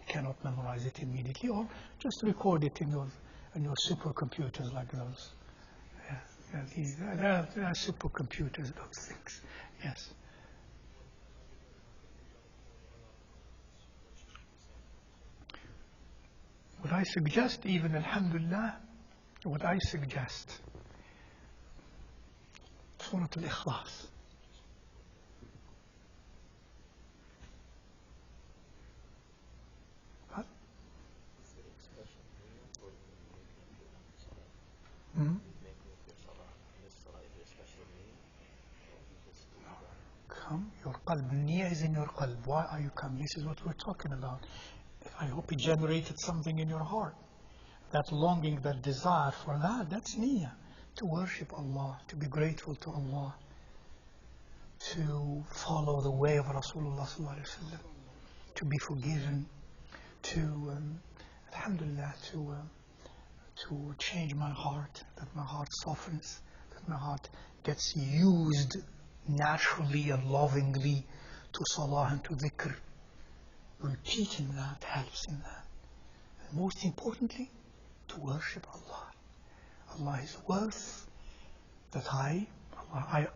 S1: cannot memorize it immediately, or just record it in your supercomputers like those. There are supercomputers, those things. Yes. What I suggest, even alhamdulillah, what I suggest, Surah Al-Ikhlas. What? Come, your qalb, niyyah is in your qalb. Why are you coming? This is what we're talking about. I hope it generated something in your heart. That longing, that desire for that, that's niyyah. To worship Allah, to be grateful to Allah, to follow the way of Rasulullah sallallahu alaihi wasallam, to be forgiven, to, alhamdulillah, to change my heart, that my heart softens, that my heart gets used naturally and lovingly to salah and to dhikr. Repeating that helps in that. And most importantly, to worship Allah. Allah is worth that I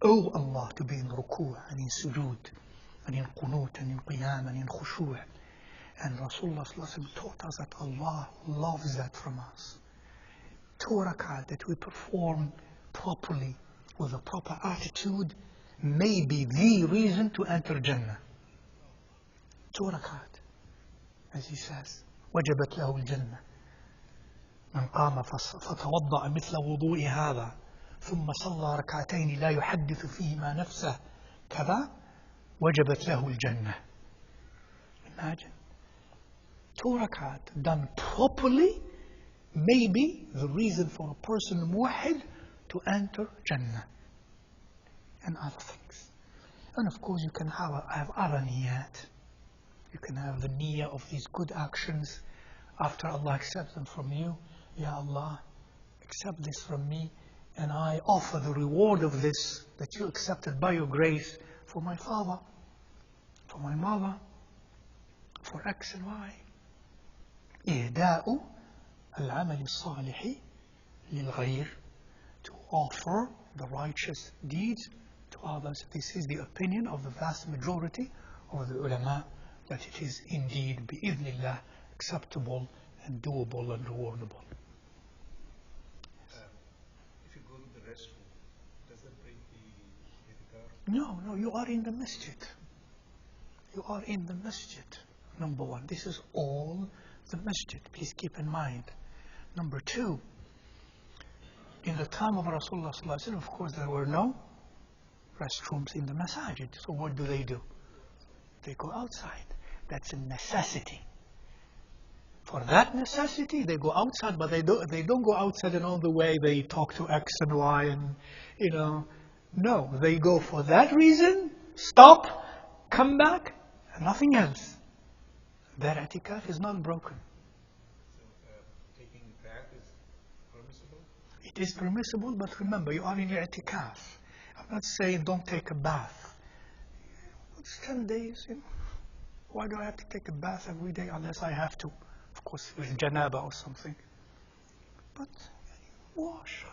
S1: owe Allah to be in ruku' and in sujood and in qunut and in qiyam and in khushu'. And Rasulullah taught us that Allah loves that from us. 2 rak'at that we perform properly, with a proper attitude, may be the reason to enter Jannah. 2 rakat, as he says, وجبت له الجنة من قام فتوضأ مثل وضوء هذا ثم صلى ركعتين لا يحدث فيهما نفسه كذا وجبت له الجنة. Imagine 2 rakat done properly may be the reason for a person muwahhid to enter Jannah and other things. And of course you can have other niyat. You can have the niyyah of these good actions after Allah accepts them from you. Ya Allah, accept this from me, and I offer the reward of this that you accepted by your grace for my father, for my mother, for X and Y. إهداء العمل الصالح للغير, to offer the righteous deeds to others. This is the opinion of the vast majority of the ulama, that it is indeed bi'idhnillah acceptable and doable and rewardable.
S2: If you go to the restroom, does that break the itikaf?
S1: No, you are in the masjid. You are in the masjid. Number one, this is all the masjid. Please keep in mind. Number two, in the time of Rasulullah sallallahu alaihi wasallam, of course, there were no restrooms in the masajid. So what do? They go outside. That's a necessity. For that necessity, they go outside, but they don't go outside and on the way they talk to X and Y and, No, they go for that reason, stop, come back, and nothing else. Their itikaf is not broken.
S2: So taking a bath is permissible?
S1: It is permissible, but remember, you are in your itikaf. I'm not saying don't take a bath. It's 10 days, Why do I have to take a bath every day unless I have to? Of course, with janaba or something. But wash.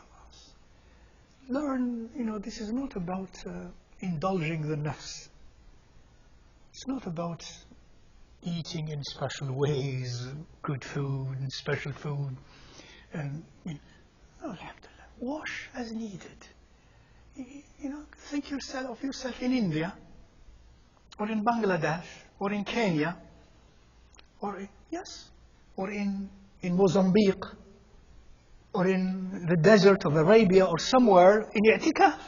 S1: Learn, this is not about indulging the nafs. It's not about eating in special ways, good food and special food. And, alhamdulillah, wash as needed. Think of yourself in India, or in Bangladesh, or in Kenya, or in Mozambique, or in the desert of Arabia, or somewhere in i'tikaf.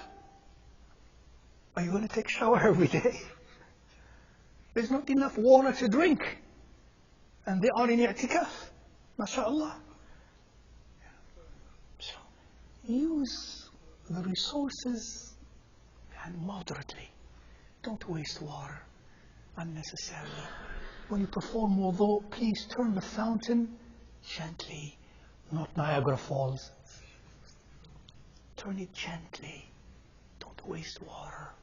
S1: Are you going to take a shower every day? There's not enough water to drink, and they are in i'tikaf. MashaAllah. So, use the resources and moderately. Don't waste water unnecessarily. When you perform wudu, please turn the fountain gently, not Niagara Falls. Turn it gently. Don't waste water.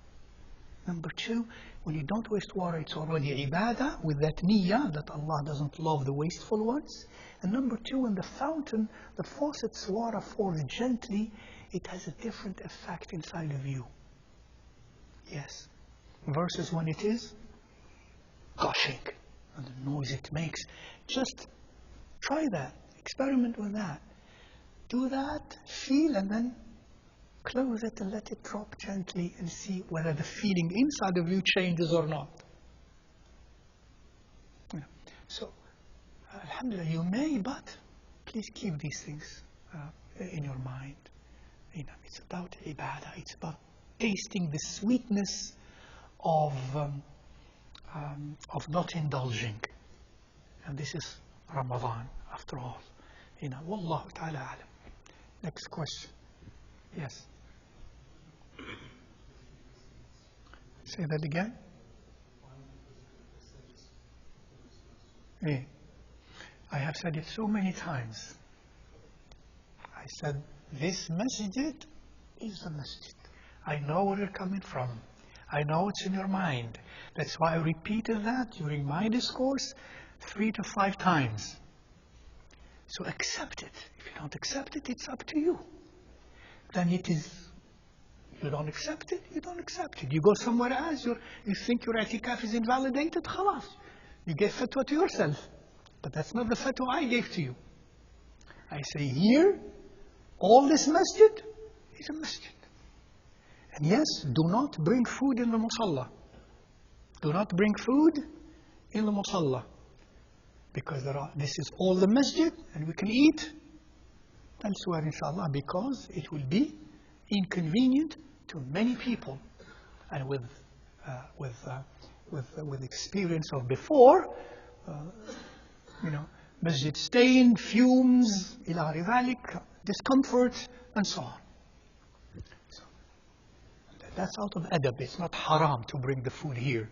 S1: Number two, when you don't waste water, it's already ibadah with that niyyah that Allah doesn't love the wasteful ones. And number two, when the fountain, the faucet's water falls gently, it has a different effect inside of you. Yes. Versus when it is gushing and the noise it makes. Just try that. Experiment with that. Do that, feel, and then close it and let it drop gently and see whether the feeling inside of you changes or not. So, alhamdulillah, you may, but please keep these things in your mind. It's about ibadah. It's about tasting the sweetness of not indulging. And this is Ramadan, after all. Wallahu ta'ala alam. Next question. Yes. Say that again. I have said it so many times. I said, this masjid is the masjid. I know where you're coming from. I know it's in your mind. That's why I repeated that during my discourse 3 to 5 times. So accept it. If you don't accept it, it's up to you. Then it is, you don't accept it, you don't accept it. You go somewhere else, you think your itikaf is invalidated, khalas. You give fatwa to yourself. But that's not the fatwa I gave to you. I say here, all this masjid is a masjid. And yes, do not bring food in the musalla. Do not bring food in the musalla. Because this is all the masjid and we can eat elsewhere inshallah, because it will be inconvenient to many people. And with experience of before, masjid stain, fumes, ila ذلك, discomfort, and so on. So, that's out of adab. It's not haram to bring the food here.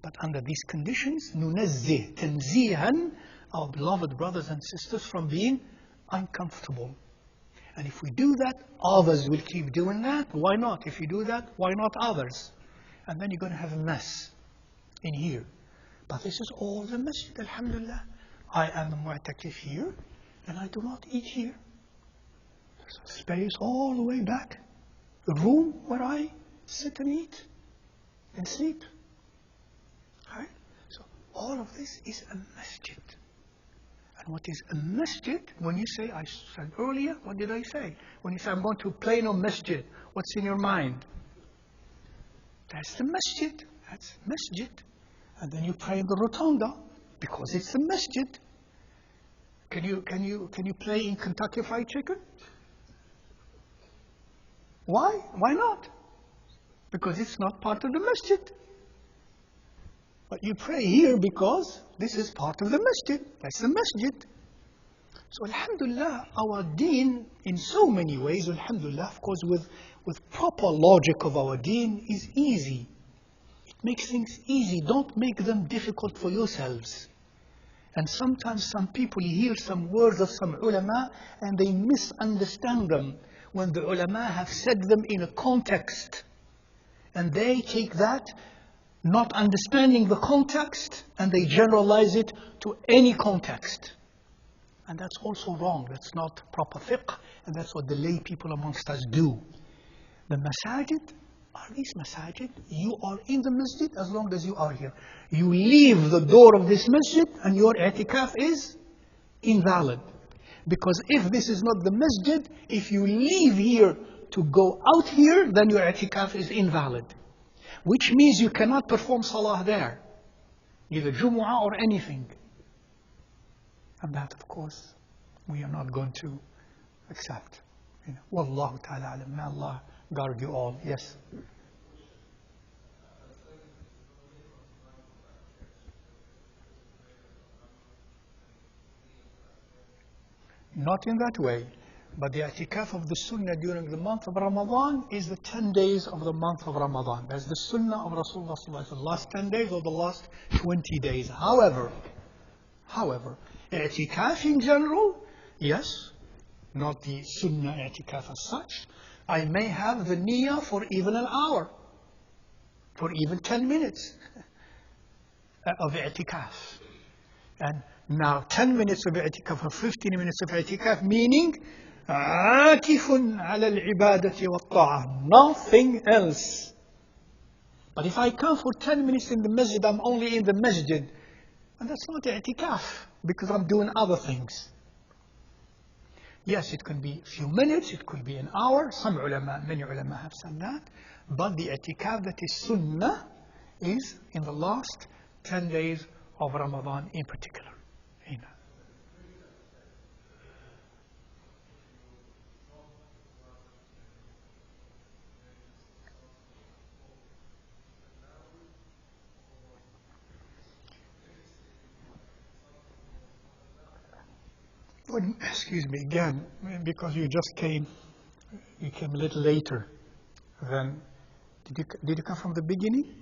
S1: But under these conditions, ننزه تنزيها our beloved brothers and sisters from being uncomfortable. And if we do that, others will keep doing that. Why not? If you do that, why not others? And then you're going to have a mess in here. But this is all the masjid, alhamdulillah. I am a mu'takif here, and I do not eat here. There's a space all the way back. A room where I sit and eat and sleep. Right? So all of this is a masjid. And what is a masjid? When you say, I said earlier, what did I say? When you say, I'm going to Plano Masjid, what's in your mind? That's the masjid. That's masjid. And then you pray in the rotunda, because it's a masjid. Can you play in Kentucky Fried Chicken? Why? Why not? Because it's not part of the masjid. But you pray here because this is part of the masjid. That's the masjid. So alhamdulillah, our deen in so many ways, alhamdulillah, of course with proper logic of our deen, is easy. It makes things easy. Don't make them difficult for yourselves. And sometimes some people hear some words of some ulama and they misunderstand them when the ulama have said them in a context. And they take that, not understanding the context, and they generalize it to any context. And that's also wrong. That's not proper fiqh, and that's what the lay people amongst us do. The masajid are these masajid. You are in the masjid as long as you are here. You leave the door of this masjid and your i'tikaf is invalid. Because if this is not the masjid, if you leave here to go out here, then your i'tikaf is invalid. Which means you cannot perform salah there. Either Jumu'ah or anything. And that, of course, we are not going to accept. Wallahu ta'ala alam. May Allah guard you all. Yes. Not in that way. But the i'tikaf of the sunnah during the month of Ramadan is the 10 days of the month of Ramadan. That's the sunnah of Rasulullah sallallahu alaihi wasallam. The last 10 days or the last 20 days. However, i'tikaf in general, yes, not the sunnah i'tikaf as such. I may have the niyyah for even an hour, for even 10 minutes of i'tikaf. And now 10 minutes of i'tikaf or 15 minutes of i'tikaf, meaning عاكف على العبادة والطاعة. Nothing else. But if I come for 10 minutes in the masjid, I'm only in the masjid. And that's not i'tikaf, because I'm doing other things. Yes, it can be a few minutes, it could be an hour. Many ulama have said that. But the i'tikaf that is sunnah is in the last 10 days of Ramadan in particular. Excuse me again, because you came a little later. Then, did you come from the beginning?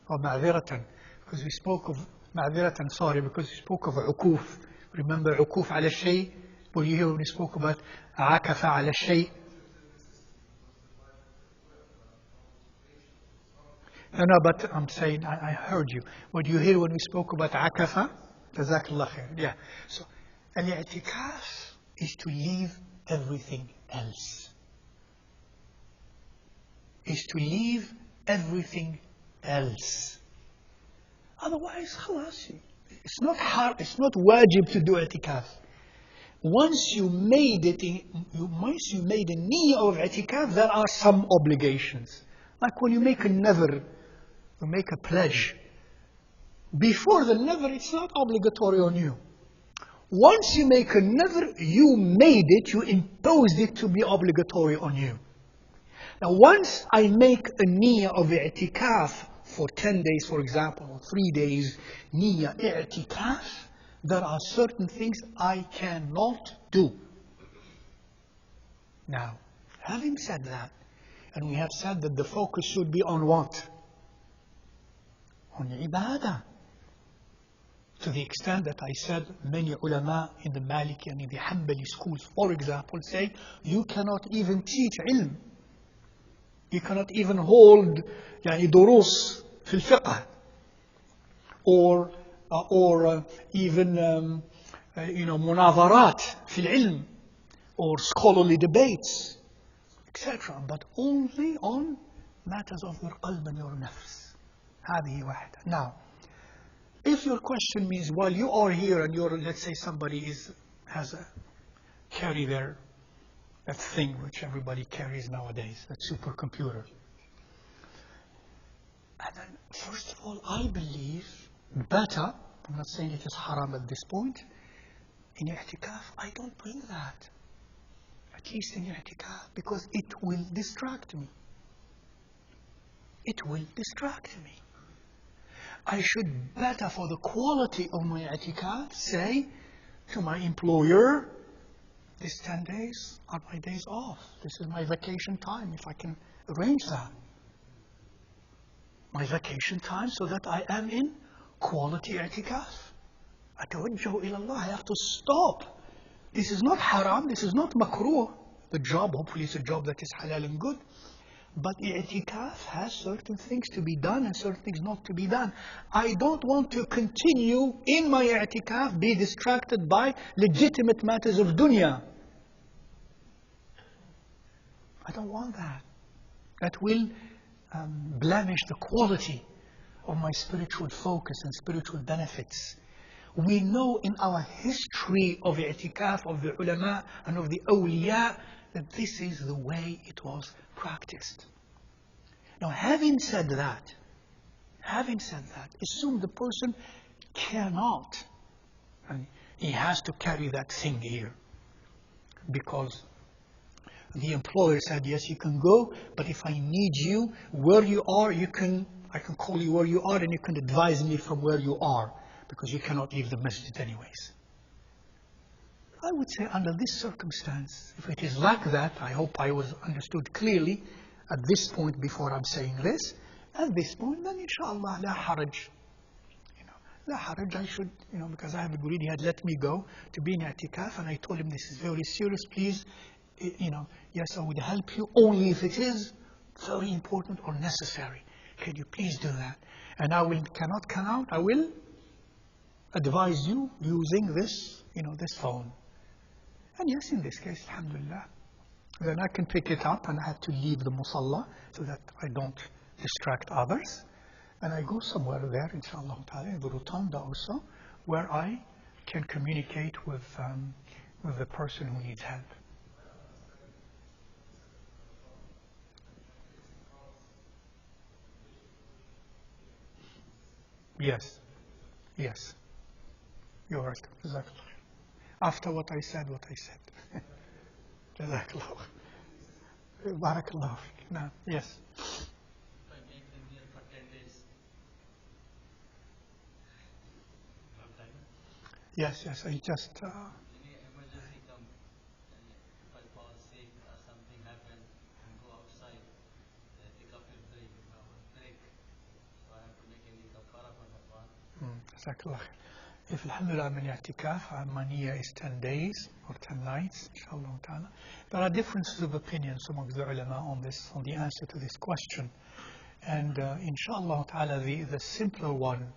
S1: Or ma'ziratan? Because we spoke of ma'ziratan, sorry, because we spoke of ukuf. Remember ukuf ala shay? Were you here when we spoke about akafa ala shay? No, but I'm saying, I heard you. Were you here when we spoke about akafa? Jazakallah khair. Yeah. So, al-i'tikaf is to leave everything else. Is to leave everything else. Otherwise, khalas. It's not hard, it's not wajib to do i'tikaf. once you made it, once you made a niyyah of i'tikaf, there are some obligations. Like when you make a nadhr, you make a pledge. Before the nadhr, it's not obligatory on you. Once you make a nadhr, you made it, you imposed it to be obligatory on you. Now, once I make a niyyah of i'tikaf for 10 days, for example, or 3 days, niyyah i'tikaf, there are certain things I cannot do. Now, having said that, and we have said that the focus should be on what? On ibadah. To the extent that I said many ulama in the Maliki and in the Hanbali schools, for example, say you cannot even teach ilm. You cannot even hold durus في الفقه or even مناظرات في العلم or scholarly debates, etc. But only on matters of your qalb and your nafs. هذه واحدة. Now, if your question means while you are here and you're, let's say somebody carry that thing which everybody carries nowadays, that supercomputer. And then, first of all, I believe better, I'm not saying it is haram at this point, in i'tikaf, I don't bring that. At least in i'tikaf, because it will distract me. It will distract me. I should better, for the quality of my i'tikaf, say to my employer, these 10 days are my days off. This is my vacation time, if I can arrange that. My vacation time, so that I am in quality i'tikaf. أتوجه إلى Allah. I have to stop. This is not haram, this is not makruh. The job, hopefully it's a job that is halal and good. But i'tikaf has certain things to be done and certain things not to be done. I don't want to continue in my i'tikaf, be distracted by legitimate matters of dunya. I don't want that. That will blemish the quality of my spiritual focus and spiritual benefits. We know in our history of i'tikaf, of the ulama and of the awliya, that this is the way it was practiced. Now, having said that, assume the person cannot, and he has to carry that thing here, because the employer said, yes, you can go, but if I need you where you are, I can call you where you are and you can advise me from where you are, because you cannot leave the masjid anyways. I would say under this circumstance, if it is like that, I hope I was understood clearly at this point before I'm saying this. At this point, then inshallah, la haraj. La haraj, I should, because I have agreed, he had let me go to be in i'tikaf, and I told him this is very serious, please, yes, I would help you only if it is very important or necessary. Can you please do that? And I cannot come out, I will advise you using this, this phone. And yes, in this case, alhamdulillah, then I can pick it up and I have to leave the musalla so that I don't distract others. And I go somewhere there, inshallah ta'ala, in the rotunda also, where I can communicate with the person who needs help. Yes. You're right. Exactly. After what I said. Jazakallah. Barakallah. No. Yes.
S3: If I make them here for 10 days.
S1: Yes. I just.
S3: Any emergency come, and if I fall sick or something happen and go outside, the Itekaf will break. So I have to make any kafara for that one.
S1: Jazakallah. If alhamdulillah I'm in i'tikaf, my niyyah is 10 days or 10 nights, inshallah ta'ala. There are differences of opinions among the ulama on the answer to this question. And inshallah ta'ala, the simpler one,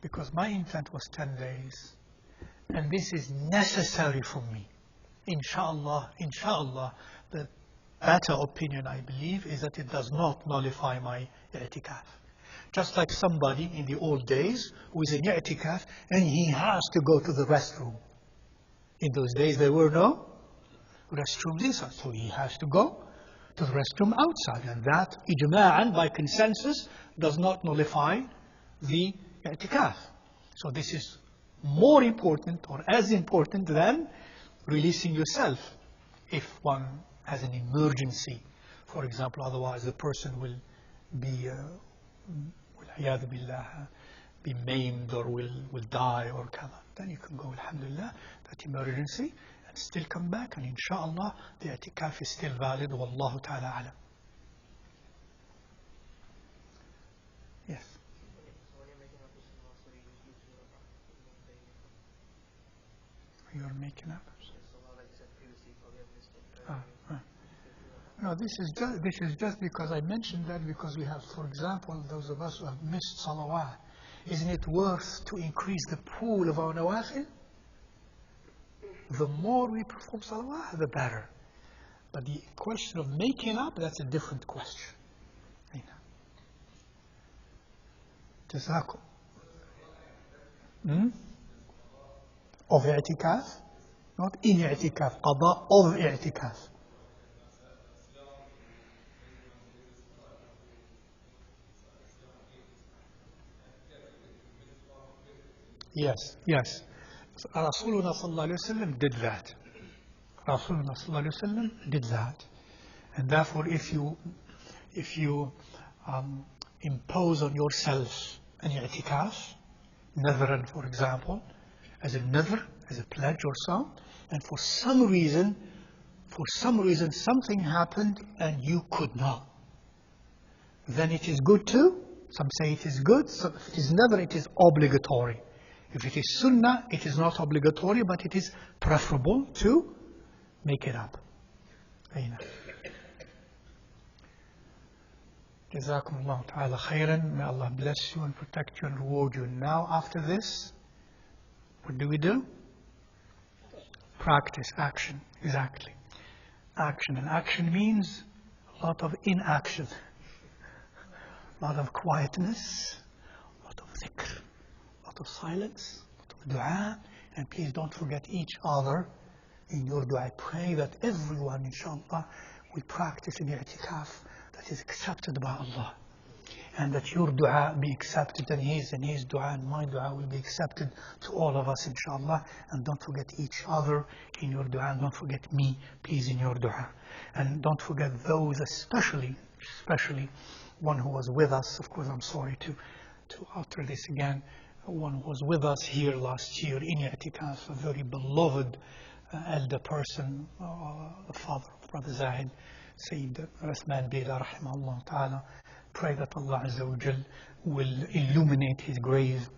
S1: because my intent was 10 days, and this is necessary for me. Inshallah, the better opinion I believe is that it does not nullify my i'tikaf. Just like somebody in the old days who is in i'tikaf and he has to go to the restroom. In those days there were no restrooms inside, so he has to go to the restroom outside, and that ijma'an, by consensus, does not nullify the i'tikaf. So this is more important, or as important, than releasing yourself if one has an emergency, for example. Otherwise the person will be be maimed, or will die, or kama. Then you can go, alhamdulillah, that emergency, and still come back, and inshallah the i'tikaf is still valid. Wallahu ta'ala alam. Yes. You're making up. No, this is just because I mentioned that because we have, for example, those of us who have missed salawat. Isn't it worth to increase the pool of our nawafil? The more we perform salawat, the better. But the question of making up, that's a different question. Jazakum. Of i'tikaf? Not in i'tikaf. Qada of i'tikaf. Yes, yes. Rasulullah sallallahu alayhi wa sallam did that. Rasulullah sallallahu alayhi wa sallam did that. And therefore, if you impose on yourself an i'tikaf, nadhran, for example, as a nadhr, as a pledge or so, and for some reason something happened and you could not, then it is good too. Some say it is good. Some, if it is nadhr, it is obligatory. If it is sunnah, it is not obligatory, but it is preferable to make it up. Jazakumullah ta'ala khairan. May Allah bless you and protect you and reward you. Now after this, what do? Practice, action. Exactly. Action. And action means a lot of inaction. A lot of quietness. A lot of dhikr. A lot of silence. A lot of dua. And please don't forget each other in your dua. I pray that everyone, inshallah, will practice in i'tikaf that is accepted by Allah. And that your dua be accepted, and his dua and my dua will be accepted to all of us, inshallah. And don't forget each other in your dua, and don't forget me, please, in your dua. And don't forget those, especially one who was with us. Of course, I'm sorry to utter this again. One who was with us here last year in i'tikaf, a very beloved elder person, the father of Brother Zahid, Sayyid Rasman Bida, rahimahullah ta'ala. Pray that Allah Azza wa Jal will illuminate his grave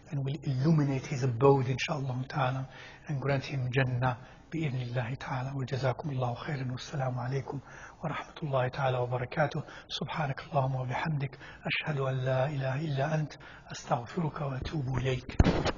S1: and will illuminate his abode, inshallah ta'ala, and grant him Jannah bi'idhnillahi ta'ala. Wa jazakumullahu khairan. Wassalamu alaikum wa rahmatullahi ta'ala wa barakatuh. Subhanakallahumma wa bihamdik. Ashhadu an la ilaha illa ant. Astaghfiruka wa atubu ilayk.